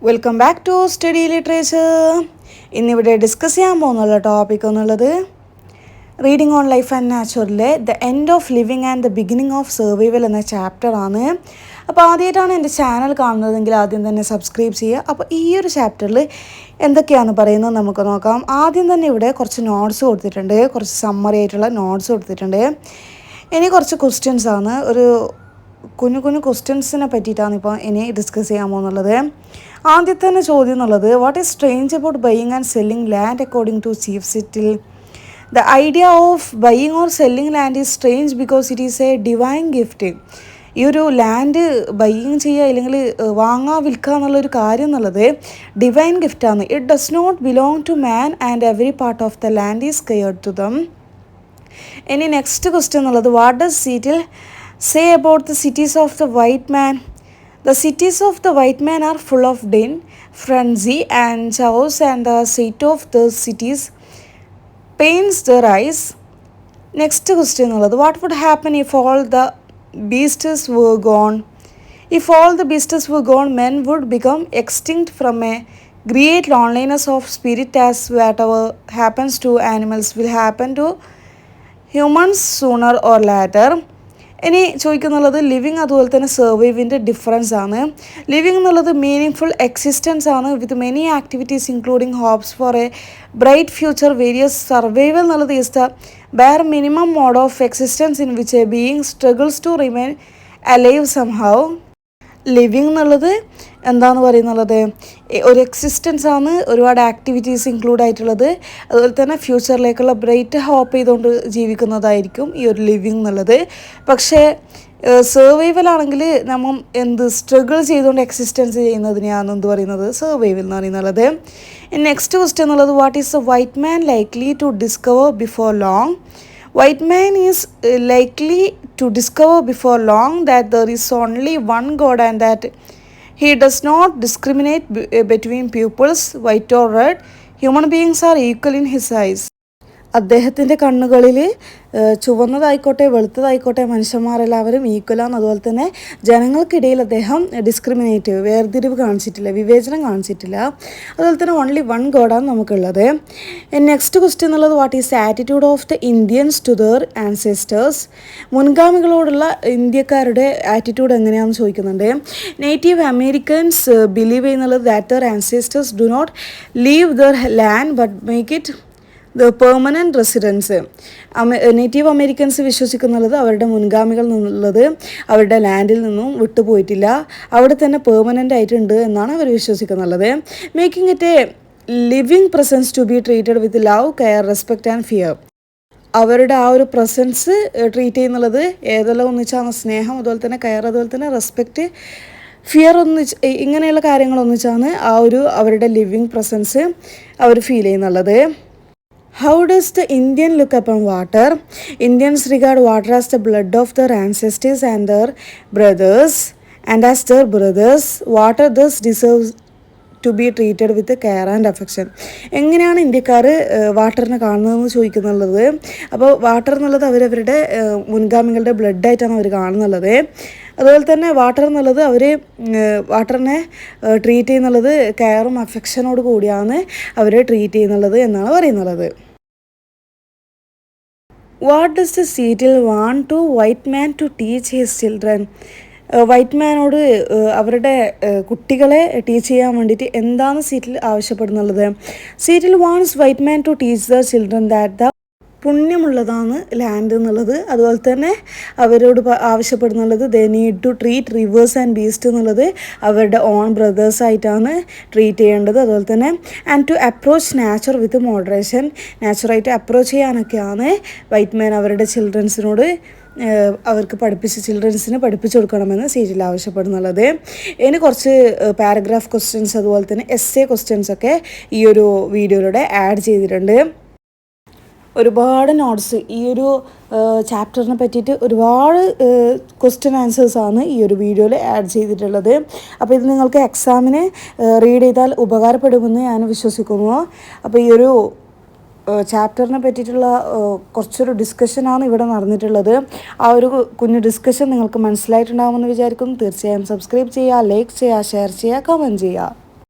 Welcome back to study literature. ഇന്നിവിടെ discuss ചെയ്യാൻ പോകുന്നുള്ള ടോപ്പിക് എന്നുള്ളത് റീഡിങ് ഓൺ ലൈഫ് ആൻഡ് നാച്ചുറലിലെ the end of living and the beginning of survival എന്ന ചാപ്റ്ററാണ്. അപ്പോൾ ആദ്യമായിട്ടാണ് എൻ്റെ ചാനൽ കാണുന്നതെങ്കിൽ ആദ്യം തന്നെ സബ്സ്ക്രൈബ് ചെയ്യുക. അപ്പോൾ ഈ ഒരു ചാപ്റ്ററിൽ എന്തൊക്കെയാണ് പറയുന്നത് നമുക്ക് നോക്കാം. ആദ്യം തന്നെ ഇവിടെ കുറച്ച് നോട്ട്സ് കൊടുത്തിട്ടുണ്ട്, കുറച്ച് സമ്മറി ആയിട്ടുള്ള നോട്ട്സ് കൊടുത്തിട്ടുണ്ട്. ഇനി കുറച്ച് ക്വസ്റ്റ്യൻസ് ആണ്, ഒരു കുഞ്ഞു ക്വസ്റ്റ്യൻസിനെ പറ്റിയിട്ടാണ് ഇപ്പോൾ ഇനി ഡിസ്കസ് ചെയ്യാൻ പോകുന്നുള്ളത്. ആദ്യത്തെ തന്നെ ചോദ്യം എന്നുള്ളത്, what is strange about buying and selling land according to chief Seattle? The idea of buying or selling land is strange because it is a divine gift. ഈ ഒരു ലാൻഡ് ബൈയിങ് ചെയ്യുക അല്ലെങ്കിൽ വാങ്ങാൻ വിൽക്കുക എന്നുള്ളൊരു കാര്യം എന്നുള്ളത് ഡിവൈൻ ഗിഫ്റ്റാണ്. It does not belong to man and every part of the land is cared to them. ഇനി നെക്സ്റ്റ് ക്വസ്റ്റ്യൻ എന്നുള്ളത്, what does Seattle say about the cities of the white man? The cities of the white man are full of din, frenzy and chaos, and the sight of the cities pains their eyes. Next question is, what would happen if all the beasts were gone? If all the beasts were gone, men would become extinct from a great loneliness of spirit, as whatever happens to animals will happen to humans sooner or later. ഇനി ചോദിക്കുന്നുള്ളത് living അതുപോലെ തന്നെ സർവൈവിൻ്റെ difference ആണ്. Living എന്നുള്ളത് meaning full existence ആണ് with many activities including hopes for a bright future various. Survival എന്നുള്ളത് is the bare minimum mode of existence in which a being struggles to remain alive somehow. Living എന്നുള്ളത് എന്താണെന്ന് പറയുന്നുള്ളത് ഒരു existence ആണ്, ഒരുപാട് activities include ആയിട്ടുള്ളത്. അതുപോലെ തന്നെ ഫ്യൂച്ചറിലേക്കുള്ള bright hope ചെയ്തുകൊണ്ട് ജീവിക്കുന്നതായിരിക്കും ഈ ഒരു ലിവിങ് എന്നുള്ളത്. പക്ഷേ സർവൈവലാണെങ്കിൽ നമ്മൾ സ്ട്രഗിൾ ചെയ്തുകൊണ്ട് എക്സിസ്റ്റൻസ് ചെയ്യുന്നതിനെയാണ് എന്ത് പറയുന്നത്, സർവൈവൽ എന്ന് പറയുന്നത്. നെക്സ്റ്റ് ക്വസ്റ്റ്യൻ എന്നുള്ളത്, what is a white man likely to discover before long? White man is likely to discover before long that there is only one God and that he does not discriminate between pupils, white or red. Human beings are equal in his eyes. അദ്ദേഹത്തിൻ്റെ കണ്ണുകളിൽ ചുവന്നതായിക്കോട്ടെ വെളുത്തതായിക്കോട്ടെ മനുഷ്യന്മാരെല്ലാവരും ഈക്വലാണ്. അതുപോലെ തന്നെ ജനങ്ങൾക്കിടയിൽ അദ്ദേഹം വേർതിരിവ് കാണിച്ചിട്ടില്ല, വിവേചനം കാണിച്ചിട്ടില്ല. അതുപോലെ തന്നെ ഓൺലി വൺ ഗോഡാണ് നമുക്കുള്ളത്. നെക്സ്റ്റ് ക്വസ്റ്റ്യൻ എന്നുള്ളത്, what is attitude of the Indians to their ancestors? മുൻഗാമികളോടുള്ള ഇന്ത്യക്കാരുടെ ആറ്റിറ്റ്യൂഡ് എങ്ങനെയാണെന്ന് ചോദിക്കുന്നുണ്ട്. നേറ്റീവ് അമേരിക്കൻസ് ബിലീവ് ചെയ്യുന്നുള്ളത് that their ancestors do not leave their land but make it the permanent residence. Native Americans വിശ്വസിക്കുന്നുള്ളത് അവരുടെ മുൻഗാമികൾ നിന്നുള്ളത് അവരുടെ ലാൻഡിൽ നിന്നും വിട്ടുപോയിട്ടില്ല, അവിടെ തന്നെ പെർമനൻ്റ് ആയിട്ടുണ്ട് എന്നാണ് അവർ വിശ്വസിക്കുന്നുള്ളത്. Making it a living presence to be treated with love, care, respect and fear. അവരുടെ ആ ഒരു പ്രസൻസ് ട്രീറ്റ് ചെയ്യുന്നുള്ളത് ഏതെല്ലാം ഒന്നിച്ചാണ്, സ്നേഹം, അതുപോലെ തന്നെ കെയർ, അതുപോലെ തന്നെ റെസ്പെക്റ്റ്, ഫിയർ ഇങ്ങനെയുള്ള കാര്യങ്ങൾ ഒന്നിച്ചാണ് ആ ഒരു അവരുടെ ലിവിങ് പ്രസൻസ് അവർ ഫീൽ ചെയ്യുന്നുള്ളത്. How does the Indian look upon water? Indians regard water as the blood of their ancestors and their brothers, and as their brothers, water thus deserves to be treated with care and affection. എങ്ങനെയാണ് ഇന്ത്യക്കാർ വാട്ടറിനെ കാണുന്നതെന്ന് ചോദിക്കുന്നുള്ളത്. അപ്പോൾ water എന്നുള്ളത് അവരവരുടെ മുൻഗാമികളുടെ ബ്ലഡായിട്ടാണ് അവർ കാണുന്നുള്ളത്. അതുപോലെ തന്നെ water എന്നുള്ളത് അവർ വാട്ടറിനെ ട്രീറ്റ് ചെയ്യുന്നുള്ളത് കെയറും അഫെക്ഷനോട് കൂടിയാണ് അവർ ട്രീറ്റ് ചെയ്യുന്നുള്ളത് എന്നാണ് പറയുന്നുള്ളത്. What does the Seattle want to white man to teach his children? White മാനോട് അവരുടെ കുട്ടികളെ ടീച്ച് ചെയ്യാൻ വേണ്ടിയിട്ട് എന്താണ് സീറ്റിൽ ആവശ്യപ്പെടുന്നുള്ളത്? Seattle wants white man to teach the children that the പുണ്യമുള്ളതാണ് ലാൻഡ് എന്നുള്ളത്. അതുപോലെ തന്നെ അവരോട് ആവശ്യപ്പെടുന്നുള്ളത് they need to treat rivers and beast എന്നുള്ളത് അവരുടെ ഓൺ ബ്രദേഴ്സായിട്ടാണ് ട്രീറ്റ് ചെയ്യേണ്ടത്. അതുപോലെ തന്നെ and to approach nature with moderation, നാച്ചുറായിട്ട് അപ്രോച്ച് ചെയ്യാനൊക്കെയാണ് വൈറ്റ് മാൻ അവരുടെ ചിൽഡ്രൻസിനോട് അവർക്ക് ചിൽഡ്രൻസിന് പഠിപ്പിച്ചു കൊടുക്കണമെന്ന് സീറ്റിൽ ആവശ്യപ്പെടുന്നുള്ളത്. ഇനി കുറച്ച് പാരഗ്രാഫ് ക്വസ്റ്റ്യൻസ് അതുപോലെ തന്നെ എസ്സേ ക്വസ്റ്റ്യൻസൊക്കെ ഈ ഒരു വീഡിയോയിലൂടെ ആഡ് ചെയ്തിട്ടുണ്ട്. ഒരുപാട് നോട്ട്സ് ഈ ഒരു ചാപ്റ്ററിനെ പറ്റിയിട്ട് ഒരുപാട് ക്വസ്റ്റ്യൻ ആൻസേഴ്സാണ് ഈ ഒരു വീഡിയോയിൽ ആഡ് ചെയ്തിട്ടുള്ളത്. അപ്പോൾ ഇത് നിങ്ങൾക്ക് എക്സാമിന് റീഡ് ചെയ്താൽ ഉപകാരപ്പെടുമെന്ന് ഞാൻ വിശ്വസിക്കുന്നു. അപ്പോൾ ഈ ഒരു ചാപ്റ്ററിനെ പറ്റിയിട്ടുള്ള കുറച്ചൊരു ഡിസ്കഷനാണ് ഇവിടെ നടന്നിട്ടുള്ളത്. ആ ഒരു കുഞ്ഞു ഡിസ്കഷൻ നിങ്ങൾക്ക് മനസ്സിലായിട്ടുണ്ടാകുമെന്ന് വിചാരിക്കുന്നു. തീർച്ചയായും സബ്സ്ക്രൈബ് ചെയ്യുക, ലൈക്ക് ചെയ്യുക, ഷെയർ ചെയ്യുക, കമൻറ്റ് ചെയ്യുക.